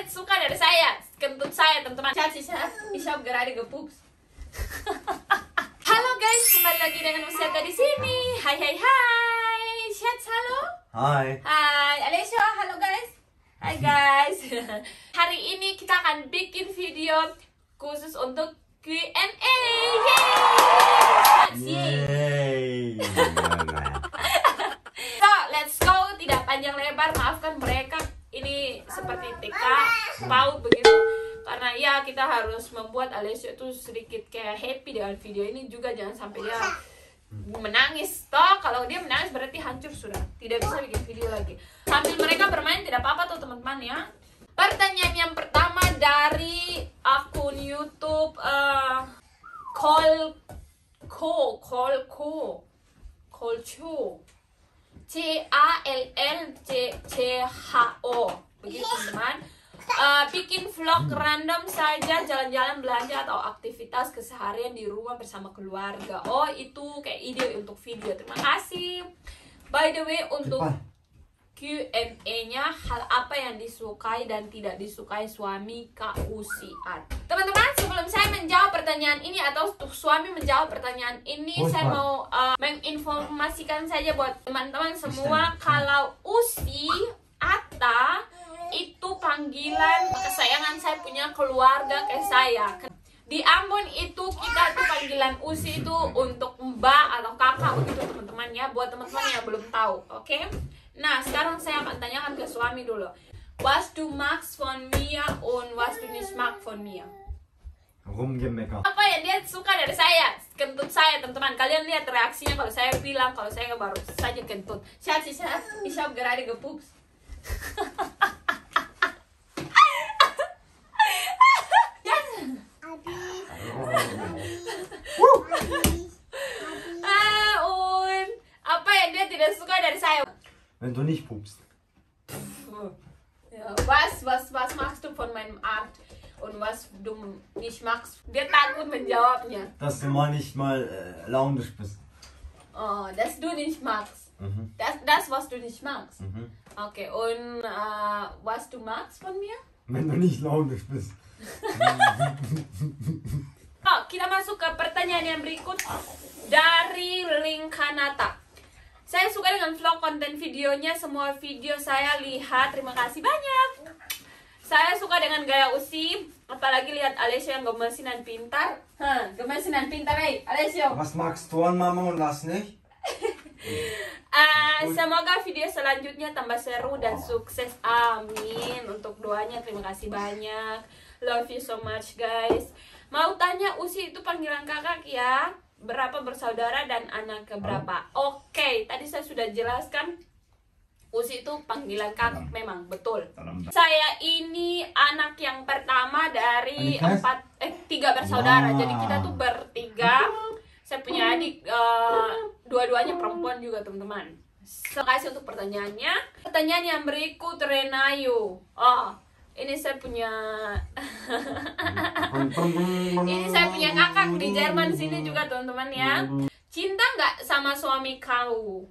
dia suka dari saya, kentut saya teman-teman. Ich habe gerade gepupst. Halo guys, kembali lagi dengan Usiata di sini. Hai hai hai. Schatz, halo. Hai. Hai, Alessio, halo guys. Hai guys. Hari ini kita akan bikin video khusus untuk Q&A. Yeay. So, let's go. Tidak panjang lebar, maafkan mereka. Ini seperti TK, PAUD begitu. Karena ya kita harus membuat Alessio itu sedikit kayak happy dengan video ini juga. Jangan sampai dia menangis. Toh, kalau dia menangis berarti hancur sudah. Tidak bisa bikin video lagi. Sambil mereka bermain tidak apa-apa tuh teman-teman ya. Pertanyaan yang pertama dari akun YouTube Callcho CALLCCHO begitu teman-teman. Bikin vlog random saja, jalan-jalan, belanja atau aktivitas keseharian di rumah bersama keluarga. Oh, itu kayak ide untuk video. Terima kasih. By the way, untuk Q&A-nya, hal apa yang disukai dan tidak disukai suami Kak Usiat. Teman-teman, sebelum saya menjawab pertanyaan ini atau suami menjawab pertanyaan ini, saya mau menginformasikan saja buat teman-teman semua kalau Usi Ata itu panggilan kesayangan saya punya keluarga ke saya. Di Ambon itu kita tuh panggilan Usi itu untuk mbak atau kakak begitu teman-teman ya, buat teman-teman yang belum tahu, oke? Nah, sekarang saya akan tanyakan ke suami dulu. Was du magst von mir und was du nicht magst von mir? Rumgemecker. Apa yang dia suka dari saya? Kentut saya, teman-teman. Kalian lihat reaksinya kalau saya bilang kalau saya baru saja kentut. Schatz, ich habe gerade gepupst. Und apa yang dia tidak suka dari saya? Wenn du nicht pupst. Ja, was machst du von meinem Art und was du nicht magst? Dia takut menjawabnya. Dass du mal nicht mal launisch bist. Oh, dass du nicht magst. Mhm. Das was du nicht magst. Mhm. Okay, und was du magst von mir? Wenn du nicht launisch bist. Oh, kita masuk ke pertanyaan yang berikut dari Linkanata. Saya suka dengan vlog konten videonya, semua video saya lihat, terima kasih banyak. Saya suka dengan gaya Usi, apalagi lihat Alessio yang gemesin dan pintar. Gemesin dan pintar, Alessio. Was magst du an Mama und was nicht? Semoga video selanjutnya tambah seru dan sukses, amin. Untuk doanya terima kasih banyak. Love you so much guys. Mau tanya Usi itu panggilan kakak ya? Berapa bersaudara dan anak keberapa? Oke, tadi saya sudah jelaskan. Usi itu panggilan kakak, memang betul. Saya ini anak yang pertama dari 3 bersaudara. Jadi kita tuh bertiga. Saya punya adik, dua-duanya perempuan juga teman-teman. Terima kasih untuk pertanyaannya. Pertanyaan yang berikut Renayu. Oh, ini saya punya ini saya punya kakak di Jerman sini juga teman-teman ya. Cinta nggak sama suami kau?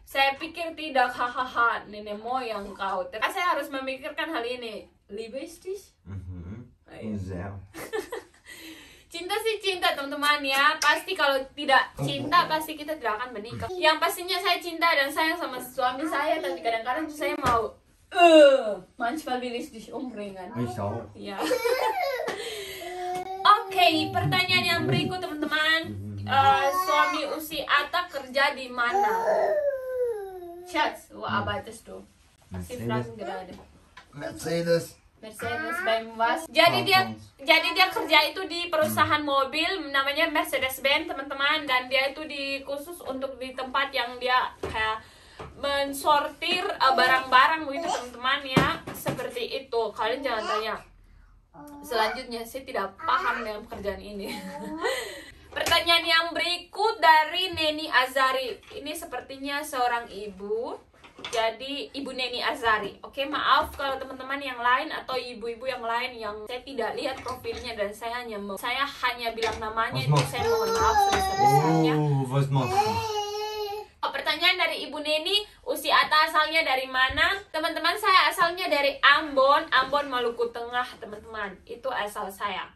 Saya pikir tidak, hahaha, nenek moyang kau. Tapi saya harus memikirkan hal ini. Liebe ist dich? Sehr. Cinta sih cinta teman-teman ya. Pasti kalau tidak cinta pasti kita tidak akan menikah. Yang pastinya saya cinta dan sayang sama suami saya. Tapi kadang-kadang tuh saya mau manchmal will ich dich umbringen. Ich auch. Ya. Oke, pertanyaan yang berikut teman-teman. Suami Usi Ata kerja di mana? Schatz, wo arbeitest du? Sie fragen gerade. Mercedes. Mercedes beim was? Jadi dia kerja itu di perusahaan mobil namanya Mercedes-Benz teman-teman, dan dia itu khusus untuk di tempat yang dia kayak mensortir barang-barang begitu teman-teman ya, seperti itu. Kalian jangan tanya selanjutnya, saya tidak paham dengan pekerjaan ini. Pertanyaan yang berikut dari Neni Azari. Ini sepertinya seorang ibu. Jadi Ibu Neni Azari. Oke, maaf kalau teman-teman yang lain atau ibu-ibu yang lain yang saya tidak lihat profilnya dan saya hanya bilang namanya, itu saya mohon maaf sebesar-besarnya. Was machst du? Pertanyaan dari dari Ibu Neni, Usi Ata asalnya dari mana? Teman-teman, saya asalnya dari Ambon, Maluku Tengah, teman-teman. Itu asal saya.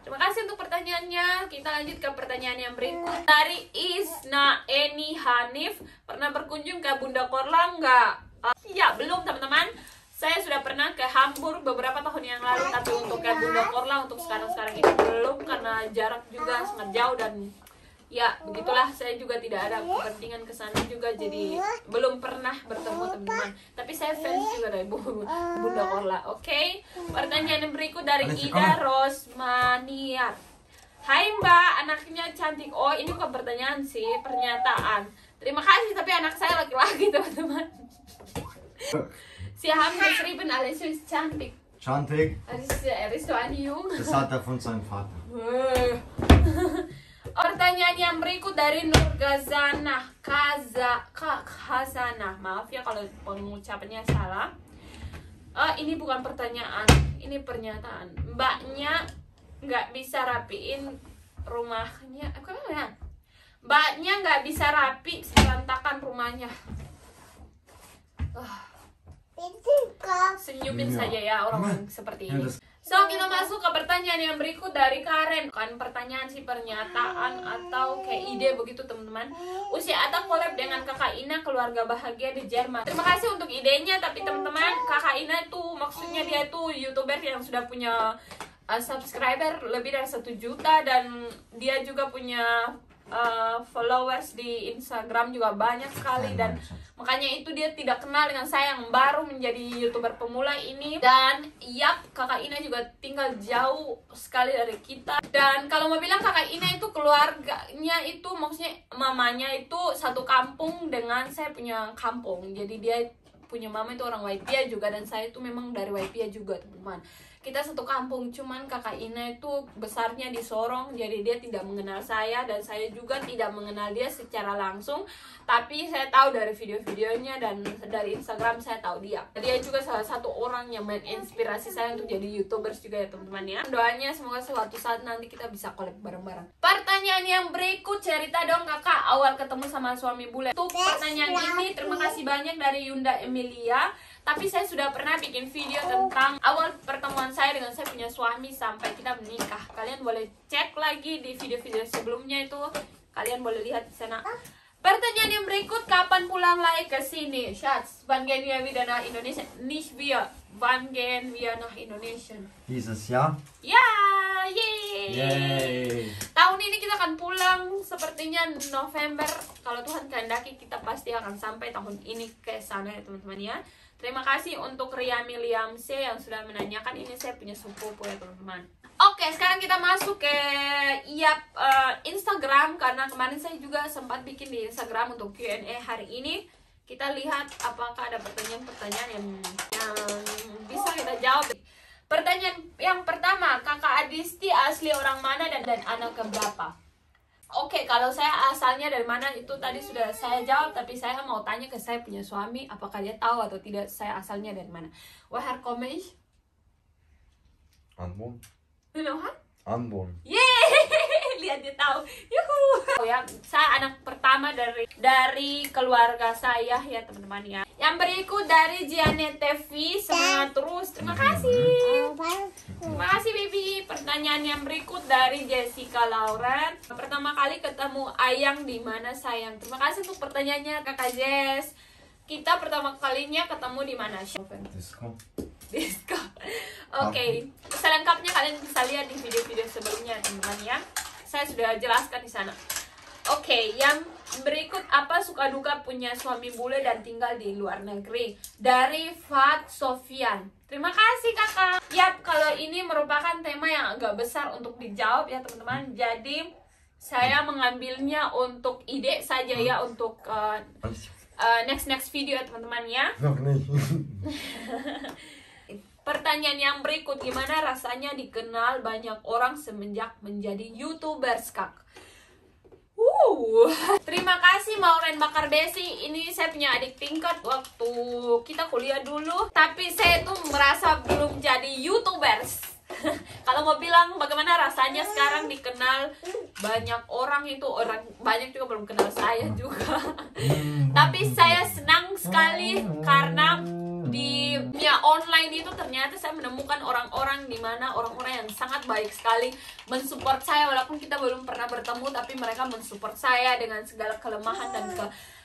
Terima kasih untuk pertanyaannya. Kita lanjut ke pertanyaan yang berikut. Dari Isna Eni Hanif, pernah berkunjung ke Bunda Korla nggak? Ya, belum teman-teman. Saya sudah pernah ke Hamburg beberapa tahun yang lalu, tapi untuk ke Bunda Korla untuk sekarang ini belum, karena jarak juga sangat jauh dan ya begitulah, saya juga tidak ada kepentingan ke sana juga, jadi belum pernah bertemu teman-teman. Tapi saya fans juga dari Bunda Korla. Oke. Pertanyaan yang berikut dari Ida Rosmaniar. Hai Mbak, anaknya cantik. Oh, ini bukan pertanyaan sih, pernyataan. Terima kasih, tapi anak saya laki-laki teman-teman. Sie haben geschrieben, alles ist cantik. Chantik, Er ist so ein Junge. das hat er von seinem Vater. Pertanyaan yang berikut dari Nur Gazana Khazanah. Maaf ya kalau pengucapannya salah. Ini bukan pertanyaan, ini pernyataan. Mbaknya nggak bisa rapiin rumahnya. Mbaknya nggak bisa rapi, berantakan rumahnya. Senyumin saja ya orang seperti ini. So, kita masuk ke pertanyaan yang berikut dari Karen. Kan pertanyaan sih, pernyataan atau kayak ide begitu teman-teman. Usia Ata collab dengan Kakak Ina, keluarga bahagia di Jerman. Terima kasih untuk idenya, tapi teman-teman, Kakak Ina itu maksudnya dia tuh YouTuber yang sudah punya subscriber lebih dari 1 juta, dan dia juga punya followers di Instagram juga banyak sekali, dan makanya itu dia tidak kenal dengan saya yang baru menjadi YouTuber pemula ini. Dan yap, Kakak Ina juga tinggal jauh sekali dari kita. Dan kalau mau bilang Kakak Ina itu keluarganya itu maksudnya mamanya itu satu kampung dengan saya punya kampung. Jadi dia punya mama itu orang Waipia juga, dan saya itu memang dari Waipia juga teman-teman. Kita satu kampung, cuman Kakak Ina itu besarnya di Sorong, jadi dia tidak mengenal saya, dan saya juga tidak mengenal dia secara langsung. Tapi saya tahu dari video-videonya dan dari Instagram saya tahu dia. Dia juga salah satu orang yang menginspirasi saya untuk jadi YouTubers juga ya teman-teman ya. Doanya semoga suatu saat nanti kita bisa collab bareng-bareng. Pertanyaan yang berikut, cerita dong kakak awal ketemu sama suami bule. Untuk pertanyaan ini terima kasih banyak dari Yunda Emilia. Tapi saya sudah pernah bikin video tentang awal pertemuan saya dengan saya punya suami sampai kita menikah. Kalian boleh cek lagi di video-video sebelumnya itu. Kalian boleh lihat di sana. Pertanyaan yang berikut, kapan pulang lagi ke sini? Schatz, wann gehen wir wieder nach Indonesia? Nicht wir, wann gehen wir nach Indonesia? Dieses Jahr? Ya, yeay. Yay. Tahun ini kita akan pulang sepertinya November. Kalau Tuhan kehendaki kita pasti akan sampai tahun ini ke sana ya teman-teman ya. Terima kasih untuk Ria Miliamse yang sudah menanyakan, ini saya punya sepupu ya teman-teman. Oke, sekarang kita masuk ke Instagram, karena kemarin saya juga sempat bikin di Instagram untuk Q&A hari ini. Kita lihat apakah ada pertanyaan-pertanyaan yang bisa kita jawab. Pertanyaan yang pertama, Kakak Adisti asli orang mana dan anak keberapa? Oke, kalau saya asalnya dari mana itu tadi sudah saya jawab, tapi saya mau tanya ke saya punya suami, apakah dia tahu atau tidak saya asalnya dari mana. Woher komme ich? Ambon. Nohan? Ambon. Yeay, lihat dia tahu. Yuhu. Ya, saya anak pertama dari keluarga saya ya teman-teman ya. Yang berikut dari Janet TV, semangat terus. Terima kasih. Terima kasih baby. Pertanyaan yang berikut dari Jessica Lauren. Pertama kali ketemu Ayang di mana sayang? Terima kasih untuk pertanyaannya Kakak Jess. Kita pertama kalinya ketemu di mana? Disco. Oke. Selengkapnya kalian bisa lihat di video-video sebelumnya teman-teman ya. Saya sudah jelaskan di sana. Oke, yang berikut, apa suka duka punya suami bule dan tinggal di luar negeri? Dari Fat Sofian. Terima kasih kakak. Yap, kalau ini merupakan tema yang agak besar untuk dijawab ya teman-teman. Jadi saya mengambilnya untuk ide saja ya, untuk next video ya teman-teman ya. Pertanyaan yang berikut, gimana rasanya dikenal banyak orang semenjak menjadi YouTubers kak? Terima kasih Maureen Bakar Desi. Ini saya punya adik tingkat waktu kita kuliah dulu, tapi saya tuh merasa belum jadi YouTubers. Kalau mau bilang bagaimana rasanya sekarang dikenal banyak orang itu, orang banyak juga belum kenal saya juga. Tapi saya senang sekali karena di dunia online itu ternyata saya menemukan orang-orang di mana orang-orang yang sangat baik sekali mensupport saya, walaupun kita belum pernah bertemu, tapi mereka mensupport saya dengan segala kelemahan dan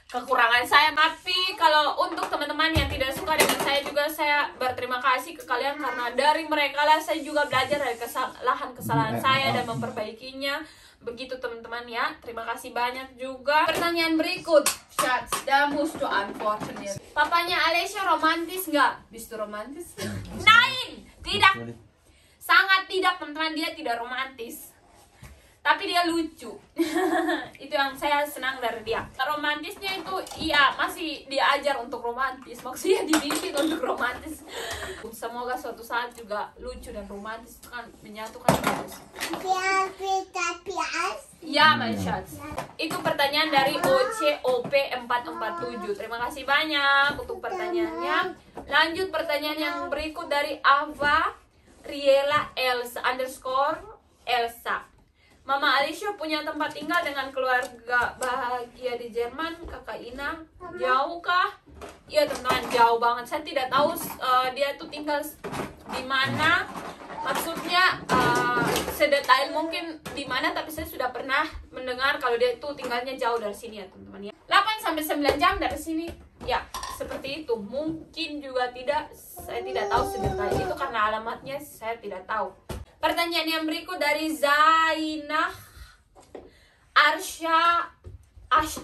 kekurangan saya. Tapi kalau untuk teman-teman yang tidak suka dengan saya juga, saya berterima kasih ke kalian karena dari mereka lah saya juga belajar dari kesalahan saya dan memperbaikinya. Begitu teman-teman ya. Terima kasih banyak juga. Pertanyaan berikut. Schatz, da musst du antworten jetzt. Papanya Alessia romantis nggak? Bist du romantis? Nein, tidak. Sangat tidak teman-teman, dia tidak romantis. Tapi dia lucu. Itu yang saya senang dari dia. Romantisnya itu iya, masih diajar untuk romantis. Maksudnya dididik untuk romantis. Semoga suatu saat juga lucu dan romantis itu kan menyatukan. Ya, my Schatz. Itu pertanyaan dari OCOP447. Terima kasih banyak untuk pertanyaannya. Lanjut pertanyaan yang berikut dari Ava Riela Elsa _Elsa. Mama Alessia punya tempat tinggal dengan keluarga bahagia di Jerman. Kakak Ina, jauh kah? Iya teman-teman, jauh banget. Saya tidak tahu dia tuh tinggal di mana. Maksudnya sedetail mungkin di mana, tapi saya sudah pernah mendengar kalau dia itu tinggalnya jauh dari sini ya teman-teman ya. 8-9 jam dari sini. Ya, seperti itu. Mungkin juga tidak, saya tidak tahu sedetail itu karena alamatnya saya tidak tahu. Pertanyaan yang berikut dari Zainah Arsyad 19.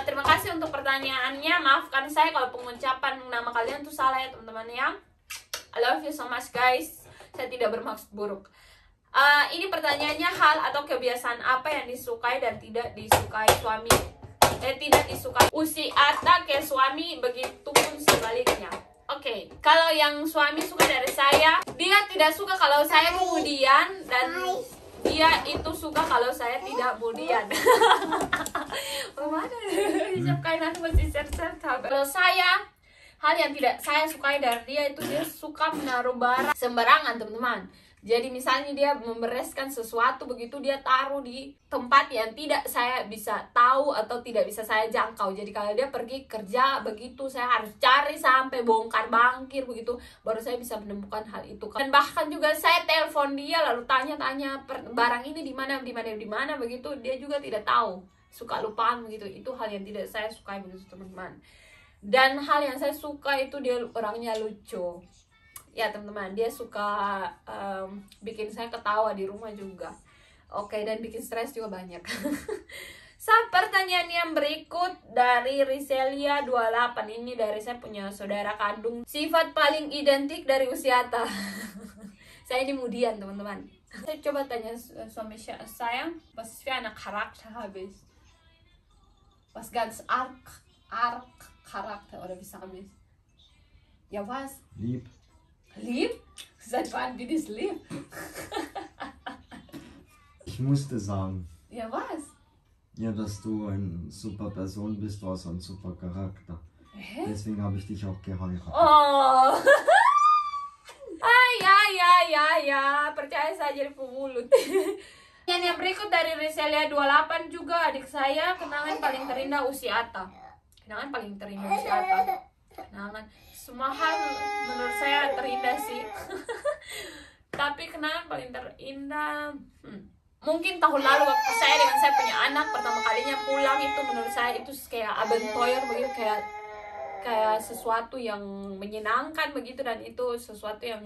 Terima kasih untuk pertanyaannya. Maafkan saya kalau pengucapan nama kalian tuh salah ya teman-teman ya. I love you so much guys. Saya tidak bermaksud buruk. Ini pertanyaannya, hal atau kebiasaan apa yang disukai dan tidak disukai suami? Tidak disukai Usiata ke suami, begitupun sebaliknya. Oke, kalau yang suami suka dari saya, dia tidak suka kalau saya kemudian, dan dia itu suka kalau saya tidak kemudian. Mana? Kalau saya, hal yang tidak saya sukai dari dia itu dia suka menaruh barang sembarangan teman-teman. Jadi misalnya dia membereskan sesuatu begitu, dia taruh di tempat yang tidak saya bisa tahu atau tidak bisa saya jangkau. Jadi kalau dia pergi kerja begitu, saya harus cari sampai bongkar bangkir begitu, baru saya bisa menemukan hal itu. Dan bahkan juga saya telepon dia lalu tanya-tanya barang ini di mana begitu, dia juga tidak tahu, suka lupaan begitu. Itu hal yang tidak saya sukai begitu teman-teman. Dan hal yang saya suka itu dia orangnya lucu. Ya teman-teman, dia suka bikin saya ketawa di rumah juga. Oke, dan bikin stres juga banyak. Pertanyaan yang berikut dari Riselia 28. Ini dari saya punya saudara kandung. Sifat paling identik dari Usiata. Saya ini kemudian teman-teman. Saya coba tanya suami saya, was für eine Charakter habe ich? Was ganz arg Charakter oder wie sagen wir? Ja, was? Lieb. Lieb? Seit wann bin ich lieb? Ich musste sagen. Ja, was? Ja, dass du eine super Person bist, du hast einen super Charakter. Hä? Deswegen habe ich dich auch geheiratet. Oh. Ya. Percaya saja di mulut. Yang berikut dari Riselia 28 juga, adik saya, kenangan paling terindah Usiata. Kenangan paling terindah Usiata. Kenangan semua hal menurut saya terindah sih. Tapi kenangan paling terindah mungkin tahun lalu waktu saya dengan saya punya anak pertama kalinya pulang, itu menurut saya itu kayak Abenteuer begitu, kayak sesuatu yang menyenangkan begitu, dan itu sesuatu yang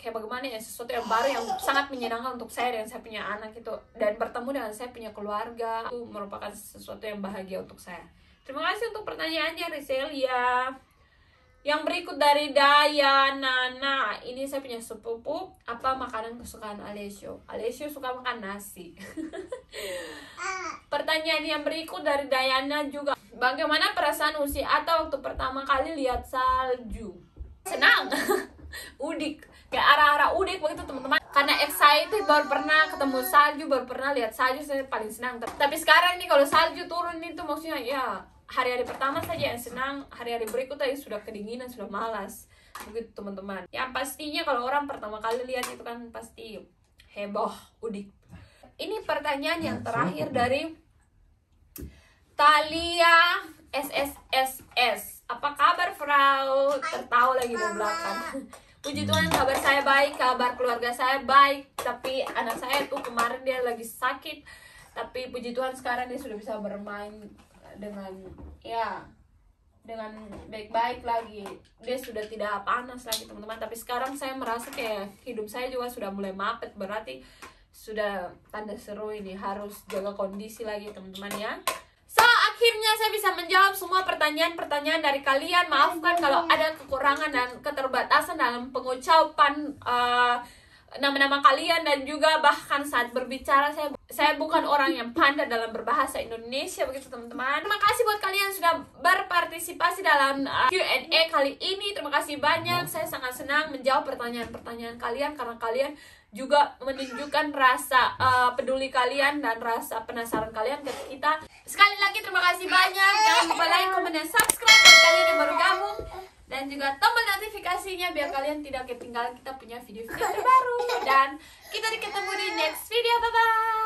kayak bagaimana ya, sesuatu yang baru yang sangat menyenangkan untuk saya dan saya punya anak itu, dan bertemu dengan saya punya keluarga itu merupakan sesuatu yang bahagia untuk saya. Terima kasih untuk pertanyaannya Riselia. Yang berikut dari Dayana. Nah, ini saya punya sepupu. Apa makanan kesukaan Alessia? Alessia suka makan nasi. Pertanyaan yang berikut dari Dayana juga. Bagaimana perasaan Usiata waktu pertama kali lihat salju? Senang. Udik. Kayak arah-arah udik begitu teman-teman. Karena excited, baru pernah ketemu salju, baru pernah lihat salju, saya paling senang. Tapi sekarang nih kalau salju turun itu maksudnya ya hari-hari pertama saja yang senang, hari-hari berikutnya sudah kedinginan, sudah malas begitu teman-teman. Yang pastinya kalau orang pertama kali lihat itu kan pasti heboh udik. Ini pertanyaan yang terakhir dari Talia SSSS. Apa kabar Frau? Tertawa lagi di belakang. Puji Tuhan kabar saya baik, kabar keluarga saya baik. Tapi anak saya tuh kemarin dia lagi sakit. Tapi puji Tuhan sekarang dia sudah bisa bermain dengan dengan baik-baik lagi. Dia sudah tidak panas lagi teman-teman. Tapi sekarang saya merasa kayak hidup saya juga sudah mulai mapet. Berarti sudah tanda seru ini, harus jaga kondisi lagi teman-teman ya. So akhirnya saya bisa menjawab semua pertanyaan-pertanyaan dari kalian. Maafkan kalau ada kekurangan dan keterbatasan dalam pengucapan nama-nama kalian, dan juga bahkan saat berbicara saya bukan orang yang pandai dalam berbahasa Indonesia begitu teman-teman. Terima kasih buat kalian yang sudah berpartisipasi dalam Q&A kali ini. Terima kasih banyak. Saya sangat senang menjawab pertanyaan-pertanyaan kalian karena kalian juga menunjukkan rasa peduli kalian dan rasa penasaran kalian ke kita. Sekali lagi terima kasih banyak. Jangan lupa like, comment, dan subscribe buat kalian yang baru gabung. Dan juga tombol notifikasinya biar kalian tidak ketinggalan kita punya video-video terbaru. Dan kita ketemu di next video. Bye-bye.